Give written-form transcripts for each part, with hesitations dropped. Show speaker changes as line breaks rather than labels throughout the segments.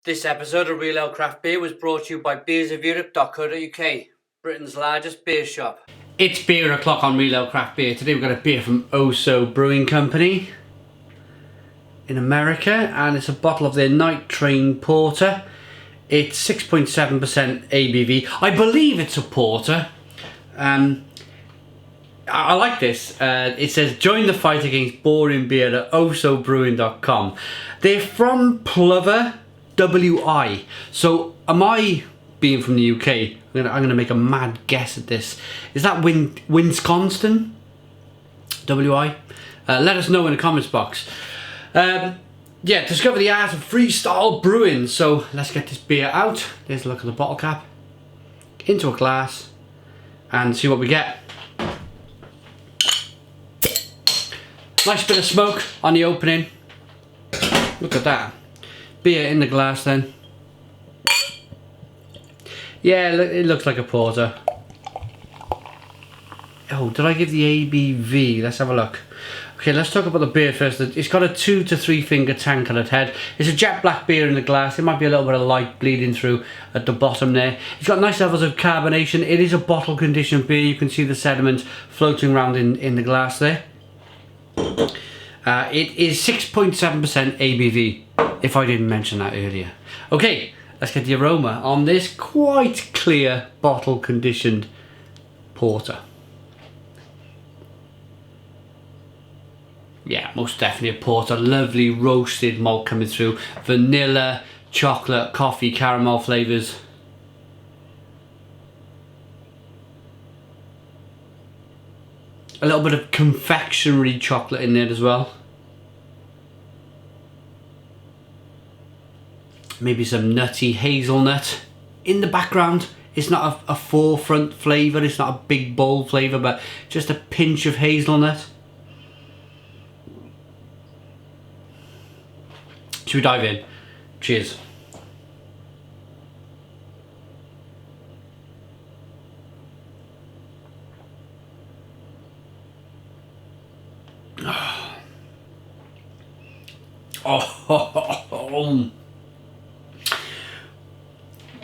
This episode of Real Ale Craft Beer was brought to you by beersofeurope.co.uk, Britain's largest beer shop. It's beer o'clock on Real Ale Craft Beer. Today we've got a beer from Brewing Company in America, and it's a bottle of their Night Train Porter. It's 6.7% ABV. I believe it's a porter. I like this. It says, join the fight against boring beer at osobrewing.com. They're from Plover, WI. So, am I, being from the UK, I'm gonna make a mad guess at this. Is that Wisconsin? WI? Let us know in the comments box. Yeah, discover the art of freestyle brewing. So, let's get this beer out. There's a look at the bottle cap. Into a glass. And see what we get. Nice bit of smoke on the opening. Look at that. Beer in the glass then. Yeah, it looks like a porter. Oh, did I give the ABV? Let's have a look. Okay, let's talk about the beer first. It's got a 2 to 3 finger tan coloured head. It's a jet black beer in the glass. It might be a little bit of light bleeding through at the bottom there. It's got nice levels of carbonation. It is a bottle conditioned beer. You can see the sediment floating around in the glass there. It is 6.7% ABV, if I didn't mention that earlier. Okay, let's get the aroma on this quite clear bottle conditioned porter. Yeah, most definitely a porter. Lovely roasted malt coming through. Vanilla, chocolate, coffee, caramel flavours. A little bit of confectionery chocolate in there as well. Maybe some nutty hazelnut in the background. It's not a forefront flavour, it's not a big bold flavour, but just a pinch of hazelnut. Should we dive in? Cheers. Oh,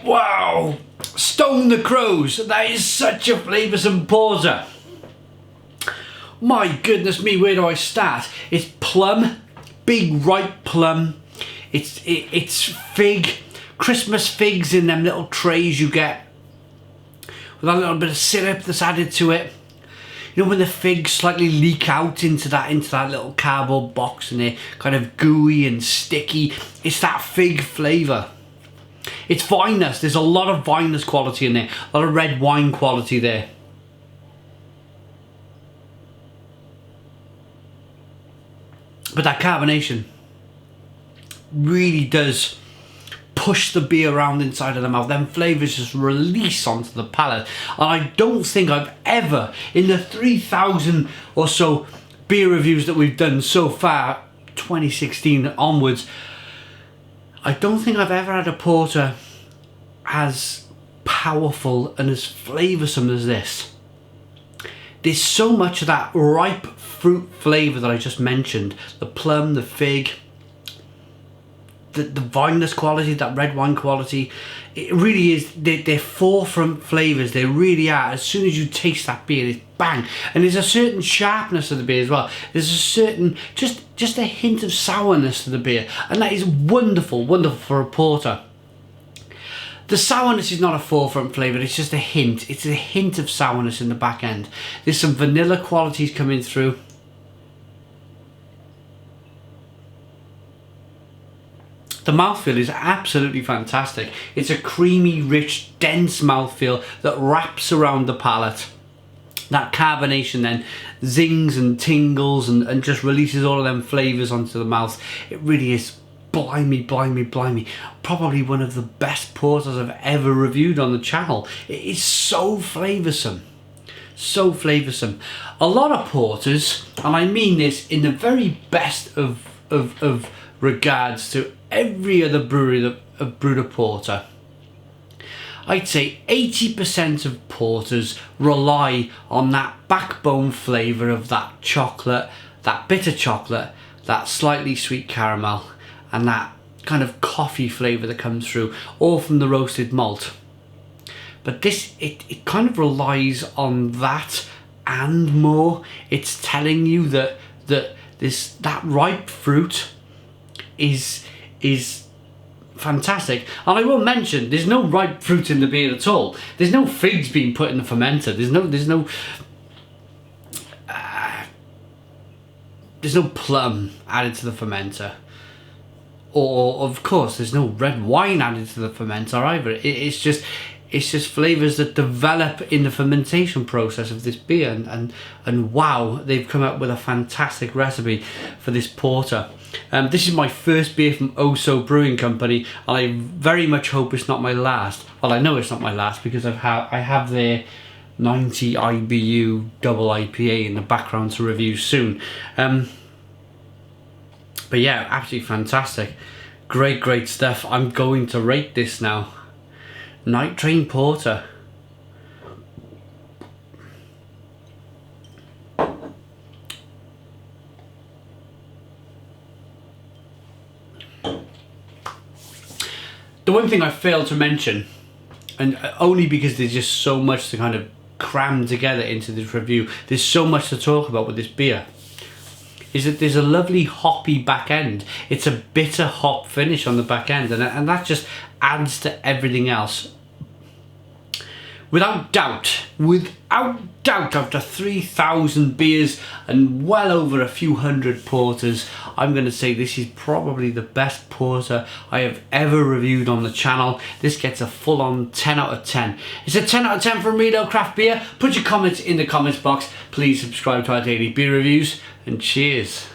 wow! Stone the Crows. That is such a flavoursome porter. My goodness me, where do I start? It's plum, big ripe plum. It's fig, Christmas figs in them little trays you get with a little bit of syrup that's added to it. You know when the figs slightly leak out into that little cardboard box and they're kind of gooey and sticky. It's that fig flavour. It's vinous. There's a lot of vinous quality in there. A lot of red wine quality there. But that carbonation really does push the beer around inside of the mouth. Them flavours just release onto the palate. And I don't think I've ever, in the 3,000 or so beer reviews that we've done so far, 2016 onwards, I don't think I've ever had a porter as powerful and as flavoursome as this. There's so much of that ripe fruit flavour that I just mentioned. The plum, the fig, the vinous quality, that red wine quality. It really is, they're forefront flavours. They really are. As soon as you taste that beer, it's bang. And there's a certain sharpness to the beer as well. There's a certain, just a hint of sourness to the beer. And that is wonderful, wonderful for a porter. The sourness is not a forefront flavour, it's just a hint. It's a hint of sourness in the back end. There's some vanilla qualities coming through. The mouthfeel is absolutely fantastic. It's a creamy, rich, dense mouthfeel that wraps around the palate. That carbonation then zings and tingles and just releases all of them flavours onto the mouth. It really is blimey. Probably one of the best porters I've ever reviewed on the channel. It is so flavoursome. So flavoursome. A lot of porters, and I mean this in the very best of regards to every other brewery that have brewed a porter, I'd say 80% of porters rely on that backbone flavour of that chocolate, that bitter chocolate, that slightly sweet caramel, and that kind of coffee flavour that comes through, or from the roasted malt. But this, it kind of relies on that and more. It's telling you that that ripe fruit is fantastic. And I will mention, there's no ripe fruit in the beer at all. There's no figs being put in the fermenter. There's no plum added to the fermenter. Or of course, there's no red wine added to the fermenter either. It's just flavours that develop in the fermentation process of this beer, and wow, they've come up with a fantastic recipe for this porter. This is my first beer from Oso Brewing Company, and I very much hope it's not my last. Well, I know it's not my last because I have their 90 IBU double IPA in the background to review soon. But yeah, absolutely fantastic. Great stuff. I'm going to rate this now. Night Train Porter. The one thing I failed to mention, and only because there's just so much to kind of cram together into this review, there's so much to talk about with this beer, is that there's a lovely hoppy back end. It's a bitter hop finish on the back end, and that just adds to everything else. Without doubt, after 3,000 beers and well over a few hundred porters, I'm going to say this is probably the best porter I have ever reviewed on the channel. This gets a full-on 10 out of 10. It's a 10 out of 10 from Redo Craft Beer. Put your comments in the comments box. Please subscribe to our daily beer reviews, and cheers.